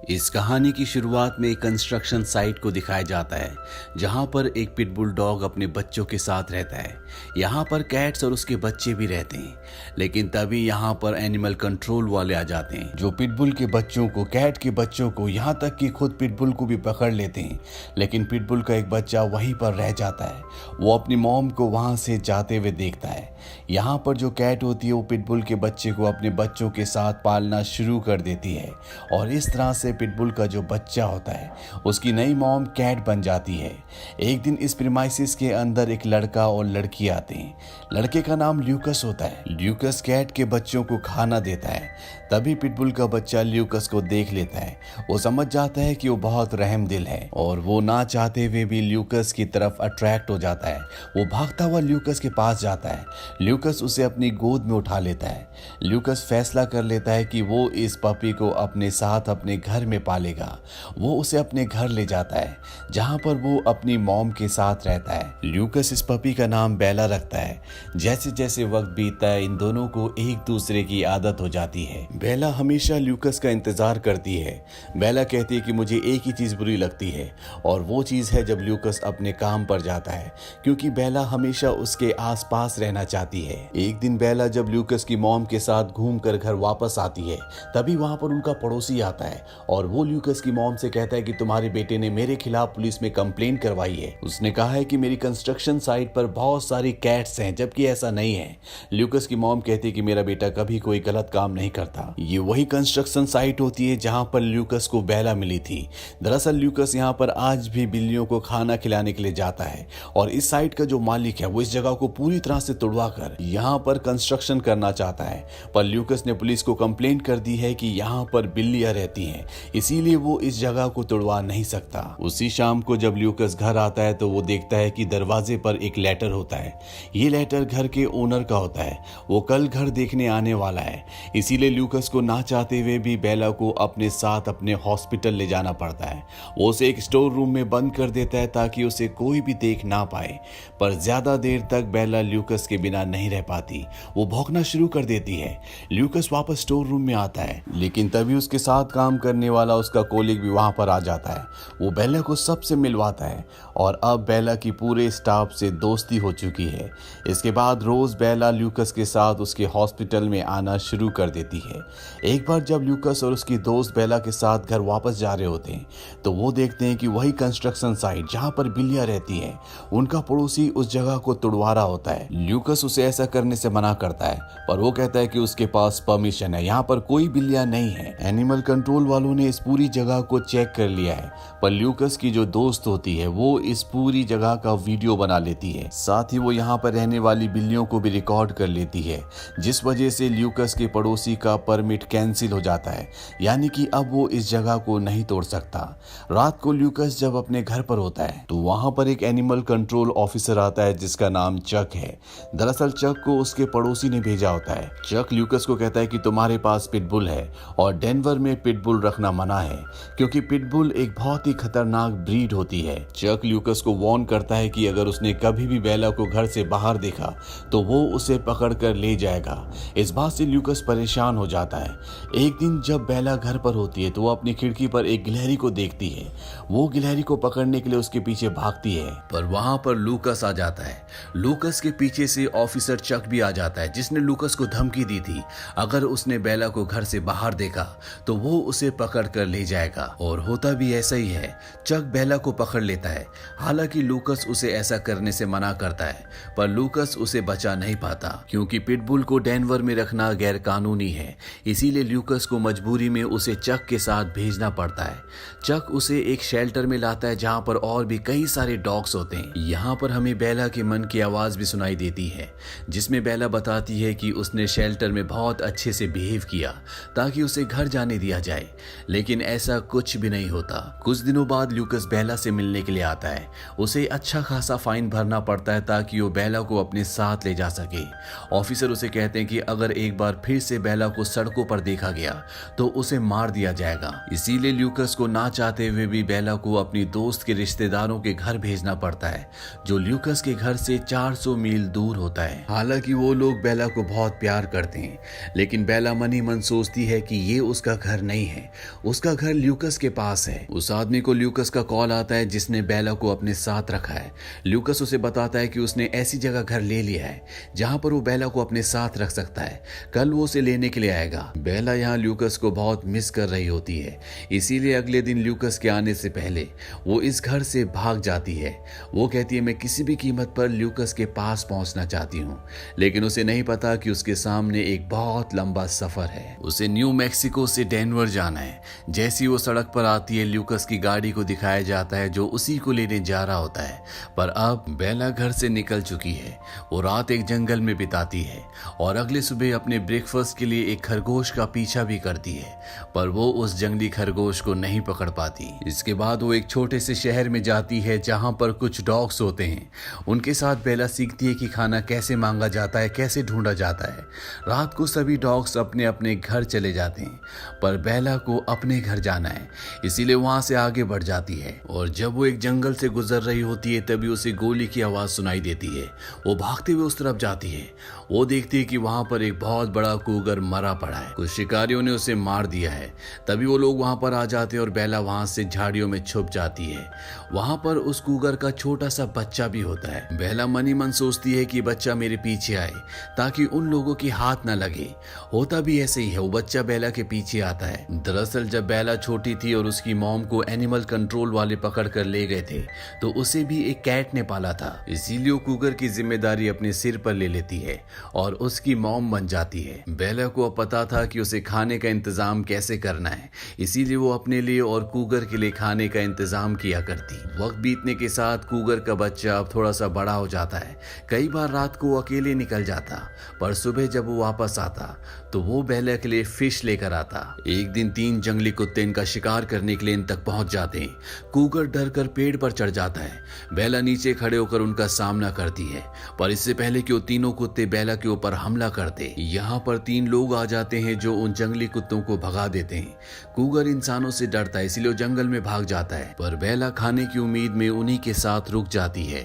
इस कहानी की शुरुआत में एक कंस्ट्रक्शन साइट को दिखाया जाता है जहां पर एक पिटबुल डॉग अपने बच्चों के साथ रहता है। यहां पर कैट्स और उसके बच्चे भी रहते हैं, लेकिन तभी यहां पर एनिमल कंट्रोल वाले आ जाते हैं जो पिटबुल के बच्चों को, कैट के बच्चों को, यहां तक कि खुद पिटबुल को भी पकड़ लेते हैं। लेकिन पिटबुल का एक बच्चा वहीं पर रह जाता है। वो अपनी मॉम को वहां से जाते हुए देखता है। यहाँ पर जो कैट होती है वो पिटबुल के बच्चे को अपने बच्चों के साथ पालना शुरू कर देती है और इस तरह से पिटबुल का जो बच्चा होता है उसकी नई मॉम कैट बन जाती है। एक दिन इस प्रीमाइसिस के अंदर एक लड़का और लड़की आते हैं। लड़के का नाम ल्यूकस होता है। ल्यूकस कैट के बच्चों को खाना देता है। तभी पिटबुल का बच्चा ल्यूकस को देख लेता है। वो समझ जाता है कि वो बहुत रहमदिल है और वो ना चाहते हुए भी ल्यूकस की तरफ अट्रैक्ट हो जाता है। वो भागता हुआ ल्यूकस के पास जाता है। ल्यूकस उसे अपनी गोद में उठा लेता है। ल्यूकस फैसला कर लेता है कि वो इस पपी को अपने साथ अपने घर में पालेगा। वो उसे अपने घर ले जाता है जहां पर वो अपनी मॉम के साथ रहता है। ल्यूकस इस पपी का नाम बेला रखता है। जैसे जैसे वक्त बीतता है इन दोनों को एक दूसरे की आदत हो जाती है। बेला हमेशा ल्यूकस का इंतजार करती है। बेला कहती है कि मुझे एक ही चीज बुरी लगती है और वो चीज है जब ल्यूकस अपने काम पर जाता है, क्योंकि बेला हमेशा उसके आसपास रहना चाहती है। एक दिन बेला जब ल्यूकस की मॉम के साथ घूमकर घर वापस आती है तभी वहां पर उनका पड़ोसी आता है और वो ल्यूकस की मॉम से कहता है कि तुम्हारे बेटे ने मेरे खिलाफ पुलिस में कंप्लेंट करवाई है। उसने कहा है कि मेरी कंस्ट्रक्शन साइट पर बहुत सारी कैट्स हैं, जबकि ऐसा नहीं है। ल्यूकस की मॉम कहती है कि मेरा बेटा कभी कोई गलत काम नहीं करता। ये वही कंस्ट्रक्शन साइट होती है जहां पर ल्यूकस को बेला मिली थी। दरअसल ल्यूकस यहाँ पर आज भी बिल्लियों को खाना खिलाने के लिए जाता है और इस साइट का जो मालिक है वो इस जगह को पूरी तरह से तुड़वा कर यहाँ पर कंस्ट्रक्शन करना चाहता है। पर ल्यूकस ने पुलिस को कंप्लेंट कर दी है कि यहाँ पर बिल्लियां रहती हैं, इसीलिए वो इस जगह को तुड़वा नहीं सकता। उसी शाम को जब ल्यूकस घर आता है तो वो देखता है कि दरवाजे पर एक लेटर होता है। ये लेटर घर के ओनर का होता है। वो कल घर देखने आने वाला है, इसीलिए ल्यूकस को ना चाहते हुए भी बेला को अपने साथ अपने हॉस्पिटल ले जाना पड़ता है। वो उसे एक स्टोर रूम में बंद कर देता है ताकि उसे कोई भी देख ना पाए। पर ज्यादा देर तक बेला ल्यूकस के बिना नहीं रह पाती। वो भौंकना शुरू कर देती है। ल्यूकस वापस स्टोर रूम में आता है, लेकिन तभी उसके साथ काम करने वाला उसका कोलिग भी वहां पर आ जाता है। वो बेला को सबसे मिलवाता है और अब बेला की पूरे स्टाफ से दोस्ती हो चुकी है। इसके बाद रोज बेला ल्यूकस के साथ उसके हॉस्पिटल में आना शुरू कर देती है। एक बार जब ल्यूकस और उसकी दोस्त बेला के साथ घर वापस जा रहे होते हैं तो वो देखते हैं कि वही कंस्ट्रक्शन साइट जहां पर बिल्लियां रहती हैं, उनका पड़ोसी उस जगह को तुड़वा रहा होता है। ल्यूकस उसे ऐसा करने से मना करता है, पर वो कहता है कि उसके पास परमिशन है, यहाँ पर कोई बिल्लियां नहीं है। एनिमल कंट्रोल वालों ने इस पूरी जगह को चेक कर लिया है, पर ल्यूकस की जो दोस्त होती है वो इस पूरी जगह का वीडियो बना लेती है। साथ ही वो यहाँ पर रहने वाली बिल्लियों को भी रिकॉर्ड कर लेती है, जिस वजह से ल्यूकस के पड़ोसी का परमिट कैंसिल हो जाता है, यानी कि अब वो इस जगह को नहीं तोड़ सकता। रात को ल्यूकस जब अपने घर पर होता है तो वहां पर एक एनिमल कंट्रोल ऑफिसर आता है जिसका नाम चक है। दरअसल चक को उसके पड़ोसी ने भेजा होता है। चक ल्यूकस को कहता है कि तुम्हारे पास पिटबुल है और डेनवर में पिटबुल रखना मना है, क्योंकि पिटबुल एक बहुत ही खतरनाक ब्रीड होती है। चक ल्यूकस को वार्न करता है कि अगर उसने कभी भी बेला को घर से बाहर देखा तो वो उसे पकड़ कर ले जाएगा। इस बात से ल्यूकस परेशान हो जाता है। एक दिन जब बेला घर पर होती है तो वो अपनी खिड़की पर एक गिलहरी को देखती है। वो गिलहरी को पकड़ने के लिए उसके पीछे भागती है, पर वहां पर लूकस आ जाता है। लूकस के पीछे से ऑफिसर चक भी आ जाता है, जिसने लूकस को धमकी दी थी अगर उसने बेला को घर से बाहर देखा तो वो उसे पकड़ कर ले जाएगा। और होता भी ऐसा ही है। चक बेला को पकड़ लेता है। हालांकि लूकस उसे ऐसा करने से मना करता है, पर लूकस उसे बचा नहीं पाता, क्योंकि पिटबुल को डेनवर में रखना गैर कानूनी है। इसीलिए ल्यूकस को मजबूरी में उसे चक के साथ भेजना पड़ता है। चक उसे एक शेल्टर में लाता है जहां पर और भी कई सारे डॉग्स होते हैं। यहाँ पर हमें बेला के मन की आवाज भी सुनाई देती है, जिसमें बेला बताती है कि उसने शेल्टर में बहुत अच्छे से बिहेव किया ताकि उसे घर जाने दिया जाए, लेकिन ऐसा कुछ भी नहीं होता। कुछ दिनों बाद ल्यूकस बेला से मिलने के लिए आता है। उसे अच्छा खासा फाइन भरना पड़ता है ताकि वो बेला को अपने साथ ले जा सके। ऑफिसर उसे कहते हैं कि अगर एक बार फिर से बेला को सड़कों पर देखा गया तो उसे मार दिया जाएगा। इसीलिए ल्यूकस को ना चाहते हुए भी बेला को अपनी दोस्त के रिश्तेदारों के घर भेजना पड़ता है, जो ल्यूकस के घर से 400 मील दूर होता है। है। हालांकि वो लोग बेला को बहुत प्यार करते हैं, लेकिन बेला मन ही मन सोचती है कि ये उसका घर नहीं है, उसका घर ल्यूकस के पास है। उस आदमी को ल्यूकस का कॉल आता है जिसने बेला को अपने साथ रखा है। ल्यूकस उसे बताता है कि उसने ऐसी जगह घर ले लिया है जहां पर वो बेला को अपने साथ रख सकता है। कल वो उसे लेने के लिए आएगा। बेला यहाँ ल्यूकस को बहुत मिस कर रही होती है, इसीलिए अगले दिन ल्यूकस के आने से पहले वो इस घर से भाग जाती है। वो कहती है मैं किसी भी कीमत पर ल्यूकस के पास पहुंचना चाहती हूँ, लेकिन उसे नहीं पता कि उसके सामने एक बहुत लंबा सफर है। उसे न्यू मैक्सिको से डेनवर जाना है। जैसी वो सड़क पर आती है, ल्यूकस की गाड़ी को दिखाया जाता है जो उसी को लेने जा रहा होता है। पर अब बेला घर से निकल चुकी है। वो रात एक जंगल में बिताती है और अगले सुबह अपने ब्रेकफास्ट के लिए एक खरगोश का पीछा भी करती है, पर वो उस जंगली खरगोश को नहीं पकड़ पाती। इसके बाद वो एक छोटे से शहर में जाती है जहां पर कुछ डॉग्स होते हैं। उनके साथ बेला सीखती है कि खाना कैसे मांगा जाता है, कैसे ढूंढा जाता है। रात को सभी डॉग्स अपने अपने घर चले जाते हैं, पर बेला को अपने घर जाना है, इसीलिए वहां से आगे बढ़ जाती है। और जब वो एक जंगल से गुजर रही होती है तभी उसे गोली की आवाज सुनाई देती है। वो भागते हुए उस तरफ जाती है। वो देखती है कि वहां पर एक बहुत बड़ा कूगर मरा पड़ा है, कुछ शिकारियों ने उसे मार दिया है। तभी वो लोग वहां पर आ जाते हैं और बेला वहां से झाड़ियों में छुप जाती है। वहां पर उस कूगर का छोटा सा बच्चा भी होता है। बेला मन ही मन सोचती है कि बच्चा मेरे पीछे आए ताकि उन लोगों की हाथ ना लगे। होता भी ऐसे ही है, वो बच्चा बेला के पीछे आता है। दरअसल जब बेला छोटी थी और उसकी मॉम को एनिमल कंट्रोल वाले पकड़ कर ले गए थे, तो उसे भी एक कैट ने पाला था। इसीलिए वो कूगर की जिम्मेदारी अपने सिर पर ले लेती है और उसकी मॉम बन जाती है। बेला को अब पता था कि उसे खाने का इंतजाम कैसे करना है, इसीलिए वो अपने लिए और कूगर के लिए खाने का इंतजाम किया करती। वक्त बीतने के साथ कूगर का बच्चा अब थोड़ा सा बड़ा हो जाता है। कई बार रात को वो अकेले निकल जाता, पर सुबह जब वो वापस आता तो वो बेला के लिए फिश लेकर आता। एक दिन 3 जंगली कुत्ते इनका शिकार करने के लिए इन तक पहुंच जाते हैं। कूगर डर कर पेड़ पर चढ़ जाता है। बेला नीचे खड़े होकर उनका सामना करती है, पर इससे पहले कि वो तीनों कुत्ते बेला के ऊपर हमला करते, यहाँ पर 3 लोग आ जाते हैं जो उन जंगली कुत्तों को भगा देते हैं। कूगर इंसानों से डरता है, इसलिए वो जंगल में भाग जाता है, पर बेला खाने की उम्मीद में उन्हीं के साथ रुक जाती है।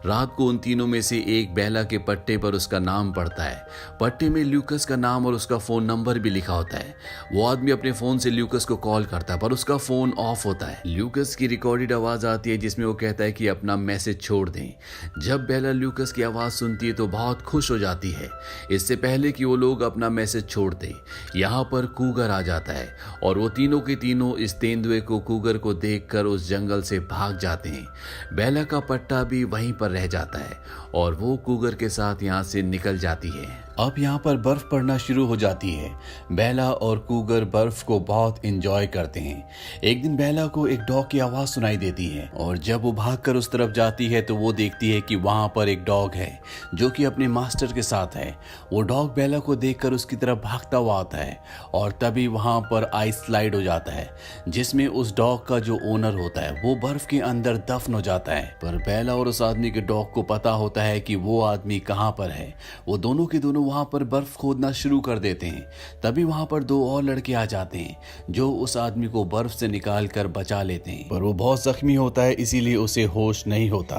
रात को उन तीनों में से एक बेला के पट्टे पर उसका नाम पड़ता है। पट्टे में ल्यूकस का नाम और उसका फोन नंबर भी लिखा होता है। वो आदमी अपने फोन से ल्यूकस को कॉल करता है, पर उसका फोन ऑफ होता है। ल्यूकस की रिकॉर्डेड आवाज आती है जिसमें वो कहता है कि अपना मैसेज छोड़ दें। जब बेला ल्यूकस की आवाज सुनती है तो बहुत खुश हो जाती है। इससे पहले कि वो लोग अपना मैसेज छोड़ दें, यहाँ पर कूगर आ जाता है और वो तीनों के तीनों इस तेंदुए को कूगर को देखकर उस जंगल से भाग जाते हैं। बेला का पट्टा भी वहीं पर रह जाता है और वो कूगर के साथ यहाँ से निकल जाती है। अब यहाँ पर बर्फ पड़ना शुरू हो जाती है। बेला और कूगर बर्फ को बहुत एंजॉय करते हैं। एक दिन बेला को एक डॉग की आवाज सुनाई देती है और जब वो भागकर उस तरफ जाती है तो वो देखती है कि वहां पर एक डॉग है जो कि अपने मास्टर के साथ है। वो डॉग बेला को देखकर उसकी तरफ भागता हुआ आता है और तभी वहां पर आइस स्लाइड हो जाता है जिसमें उस डॉग का जो ओनर होता है वो बर्फ के अंदर दफन हो जाता है। पर बेला और उस आदमी के डॉग को पता होता है कि वो आदमी कहाँ पर है। वो दोनों के दोनों वहां पर बर्फ खोदना शुरू कर देते हैं। तभी वहां पर 2 और लड़के आ जाते हैं जो उस आदमी को बर्फ से निकाल कर बचा लेते हैं, पर वो बहुत जख्मी होता है इसीलिए उसे होश नहीं होता।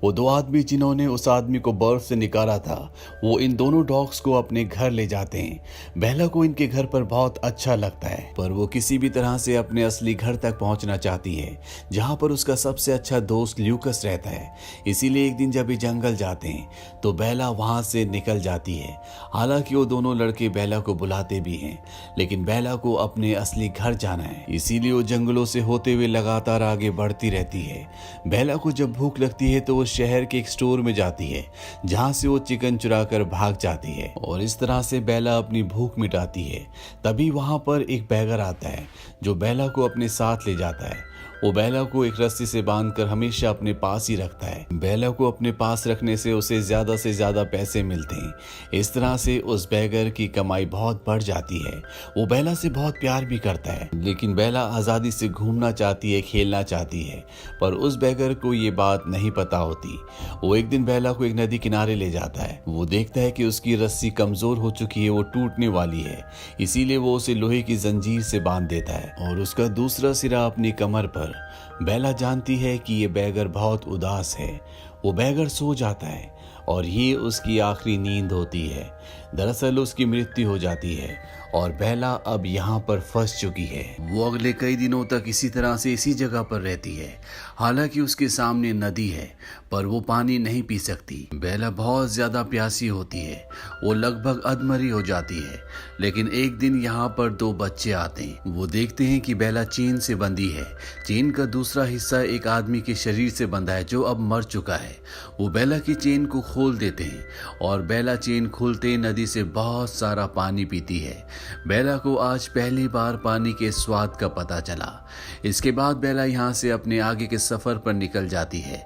वो 2 आदमी जिन्होंने उस आदमी को बर्फ से निकाला था वो इन दोनों डॉग्स को अपने घर ले जाते हैं। बेला को इनके घर पर बहुत अच्छा लगता है, पर वो किसी भी तरह से अपने असली घर तक पहुंचना चाहती है जहां पर उसका सबसे अच्छा दोस्त ल्यूकस रहता है। इसीलिए एक दिन जब ये जंगल जाते हैं तो बेला वहां से निकल जाती है। हालांकि वो दोनों लड़के बेला को बुलाते भी हैं, लेकिन बेला को अपने असली घर जाना है, इसीलिए वो जंगलों से होते हुए लगातार आगे बढ़ती रहती है। बेला को जब भूख लगती है तो वो शहर के एक स्टोर में जाती है जहां से वो चिकन चुरा कर भाग जाती है और इस तरह से बेला अपनी भूख मिटाती है। तभी वहां पर एक बैगर आता है जो बेला को अपने साथ ले जाता है। वो बेला को एक रस्सी से बांधकर हमेशा अपने पास ही रखता है। बेला को अपने पास रखने से उसे ज्यादा से ज्यादा पैसे मिलते हैं। इस तरह से उस बैगर की कमाई बहुत बढ़ जाती है। वो बेला से बहुत प्यार भी करता है, लेकिन बेला आजादी से घूमना चाहती है, खेलना चाहती है, पर उस बैगर को ये बात नहीं पता होती। वो एक दिन बेला को एक नदी किनारे ले जाता है। वो देखता है कि उसकी रस्सी कमजोर हो चुकी है, वो टूटने वाली है, इसीलिए वो उसे लोहे की जंजीर से बांध देता है और उसका दूसरा सिरा अपनी कमर पर। बेला जानती है कि ये बैगर बहुत उदास है। वो बहकर सो जाता है और ये उसकी आखिरी नींद होती है। दरअसल उसकी मृत्यु हो जाती है और बेला अब यहाँ पर फंस चुकी है। वो अगले कई दिनों तक इसी तरह से इसी जगह पर रहती है। हालांकि उसके सामने नदी है पर वो पानी नहीं पी सकती। बेला बहुत ज्यादा प्यासी होती है, वो लगभग अधमरी हो जाती है। लेकिन एक दिन यहाँ पर दो बच्चे आते हैं। वो देखते हैं कि बेला चेन से बंधी है। चेन का दूसरा हिस्सा एक आदमी के शरीर से बंधा है जो अब मर चुका है। वो बेला की चेन को खोल देते हैं और बेला चेन खोलते नदी से बहुत सारा पानी पीती है। बेला को आज पहली बार पानी के स्वाद का पता चला। इसके बाद बेला यहाँ से अपने आगे के सफर पर निकल जाती है।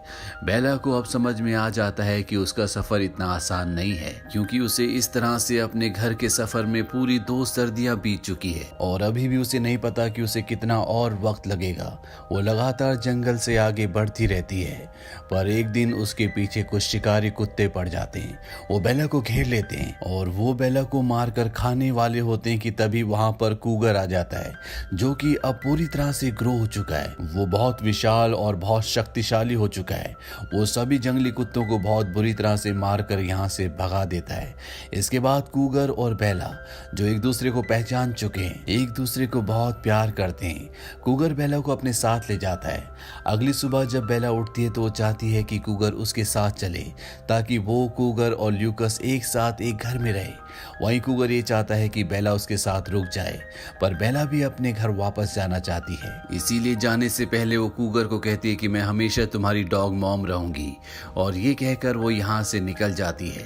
बेला को अब समझ में आ जाता है कि उसका सफर इतना आसान नहीं है, क्योंकि उसे इस तरह से अपने घर के सफर में पूरी 2 सर्दियां बीत चुकी है और अभी भी उसे नहीं पता कि उसे कितना और वक्त लगेगा। वो लगातार जंगल से आगे बढ़ती रहती है, पर एक दिन उसके पीछे कुछ शिकारी कुत्ते पड़ जाते हैं। वो बेला को घेर लेते हैं और वो बेला को मारकर खाने वाले होते हैं कि तभी वहां पर कूगर आ जाता है, जो कि अब पूरी तरह से ग्रो हो चुका है। वो बहुत विशाल और बहुत शक्तिशाली हो चुका है। वो सभी जंगली कुत्तों को बहुत बुरी तरह से मारकर यहाँ से भगा देता है। इसके बाद कूगर और बेला, जो एक दूसरे को पहचान चुके हैं, एक दूसरे को बहुत प्यार करते हैं। कूगर बेला को अपने साथ ले जाता है। अगली सुबह जब बेला उठती है तो वो चाहती है कि कूगर उसके साथ चले, ताकि वो, कूगर और ल्यूकस एक साथ एक घर में रहे। वहीं कूगर ये चाहता है कि बेला उसके साथ रुक जाए, पर बेला भी अपने घर वापस जाना चाहती है। इसीलिए जाने से पहले वो कूगर को कहती है कि मैं हमेशा तुम्हारी डॉग मॉम रहूंगी, और ये कहकर वो यहाँ से निकल जाती है।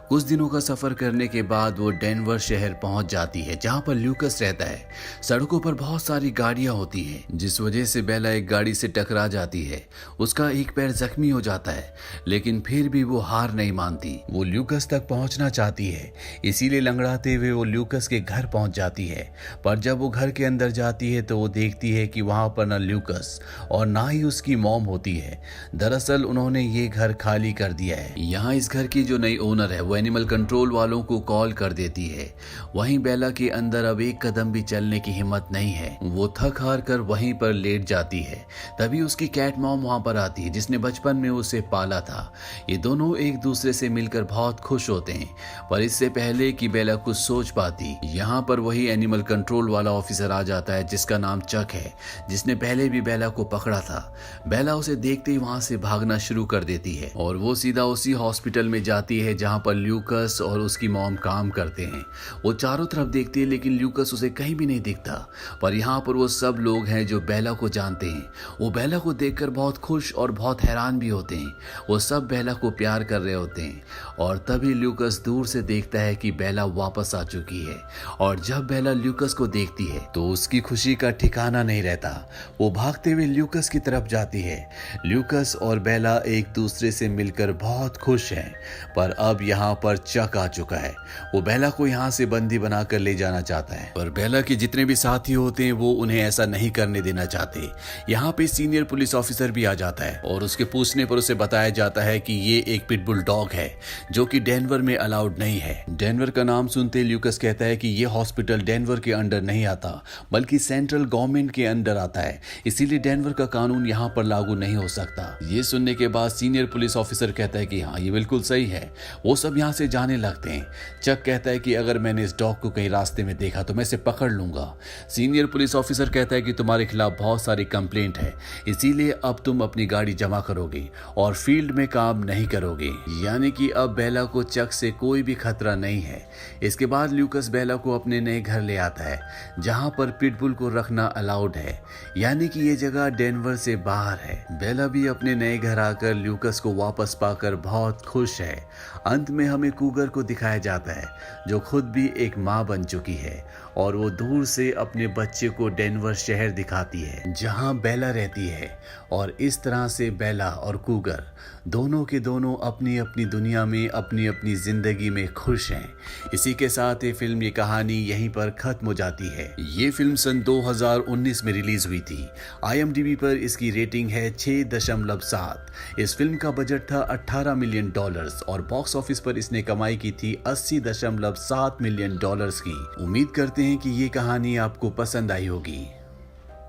कुछ दिनों का सफर करने के बाद वो डेनवर शहर पहुंच जाती है, जहाँ पर ल्यूकस रहता है। सड़कों पर बहुत सारी गाड़ियां होती हैं, जिस वजह से बेला एक गाड़ी से टकरा जाती है। उसका एक पैर जख्मी हो जाता है, लेकिन फिर भी वो हार नहीं मानती। वो ल्यूकस तक पहुंचना चाहती है, इसीलिए लंगड़ाते हुए वो ल्यूकस के घर पहुंच जाती है। पर जब वो घर के अंदर जाती है तो वो देखती है कि वहां पर न ल्यूकस और ना ही उसकी मॉम होती है। दरअसल उन्होंने ये घर खाली कर दिया है। यहाँ इस घर की जो नई ओनर है वो एनिमल कंट्रोल वालों को कॉल कर देती है। वहीं बेला के अंदर अब एक कदम भी चलने की हिम्मत नहीं है। वो थक हार कर वहीं पर लेट जाती है। तभी उसकी कैट मॉम वहां पर आती है, जिसने बचपन में उसे पाला था। ये दोनों एक दूसरे से मिलकर बहुत खुश होते हैं, पर इससे पहले कि बेला कुछ सोच पाती, यहाँ पर वही एनिमल कंट्रोल वाला ऑफिसर आ जाता है, जिसका नाम चक है, जिसने पहले भी बेला को पकड़ा था। बेला उसे देखते ही वहां से भागना शुरू कर देती है और वो सीधा उसी हॉस्पिटल में जाती है जहाँ पर ल्यूकस और उसकी मॉम काम करते हैं। वो चारों तरफ देखती है, लेकिन ल्यूकस उसे कहीं भी नहीं दिखता। पर यहाँ पर वो सब लोग हैं जो बेला को जानते हैं। वो बेला को देखकर बहुत खुश और बहुत हैरान भी होते हैं। वो सब बेला को प्यार कर रहे होते हैं और तभी ल्यूकस दूर से देखता है कि बेला वापस आ चुकी है। और जब बेला ल्यूकस को देखती है तो उसकी खुशी का ठिकाना नहीं रहता। वो भागते हुए ल्यूकस की तरफ जाती है। ल्यूकस और बेला एक दूसरे से मिलकर बहुत खुश हैं, पर अब यहाँ पर चक आ चुका है। वो बेला को यहाँ से बंदी बनाकर ले जाना चाहता है, पर बेला के जितने भी साथी होते हैं वो उन्हें ऐसा नहीं करने देना चाहते। यहाँ पे सीनियर पुलिस ऑफिसर भी आ जाता है और उसके पूछने पर उसे बताया जाता है कि ये एक पिटबुल डॉग है जो कि डेनवर में अलाउड नहीं है। डेनवर का नाम सुनते ल्यूकस कहता है कि ये हॉस्पिटल डेनवर के अंडर नहीं आता, बल्कि सेंट्रल गवर्नमेंट के अंडर आता है, इसीलिए डेनवर का कानून यहाँ पर लागू नहीं हो सकता। ये सुनने के बाद सीनियर पुलिस ऑफिसर कहता है कि हाँ, ये बिल्कुल सही है। वो सब यहाँ से जाने लगते हैं। चक कहता है कि अगर मैंने इस डॉग को कहीं रास्ते में देखा तो मैं इसे पकड़ लूंगा। सीनियर पुलिस ऑफिसर कहता है कि तुम्हारे खिलाफ बहुत सारी कंप्लेंट है, इसीलिए अब तुम अपनी गाड़ी जमा करोगे और फील्ड में काम नहीं करोगे। यानी कि अब बेला को चक से कोई भी खतरा नहीं है। इसके बाद ल्यूकस बेला को अपने नए घर ले आता है, जहां पर पिटबुल को रखना अलाउड है, यानी कि ये जगह डेनवर से बाहर है। बेला भी अपने नए घर आकर ल्यूकस को वापस पाकर बहुत खुश है। अंत में हमें कूगर को दिखाया जाता है, जो खुद भी एक माँ बन चुकी है और वो दूर से अपने बच्चे को डेनवर शहर दिखाती है जहां बेला रहती है। और इस तरह से बेला और कूगर दोनों के दोनों अपनी अपनी दुनिया में अपनी अपनी जिंदगी में खुश हैं। इसी के साथ ये फिल्म, ये कहानी यहीं पर खत्म हो जाती है। ये फिल्म सन 2019 में रिलीज हुई थी। IMDb पर इसकी रेटिंग है 6.7। इस फिल्म का बजट था $18 मिलियन और बॉक्स ऑफिस पर इसने कमाई की थी $80.7 मिलियन की। उम्मीद करते हैं कि ये कहानी आपको पसंद आई होगी।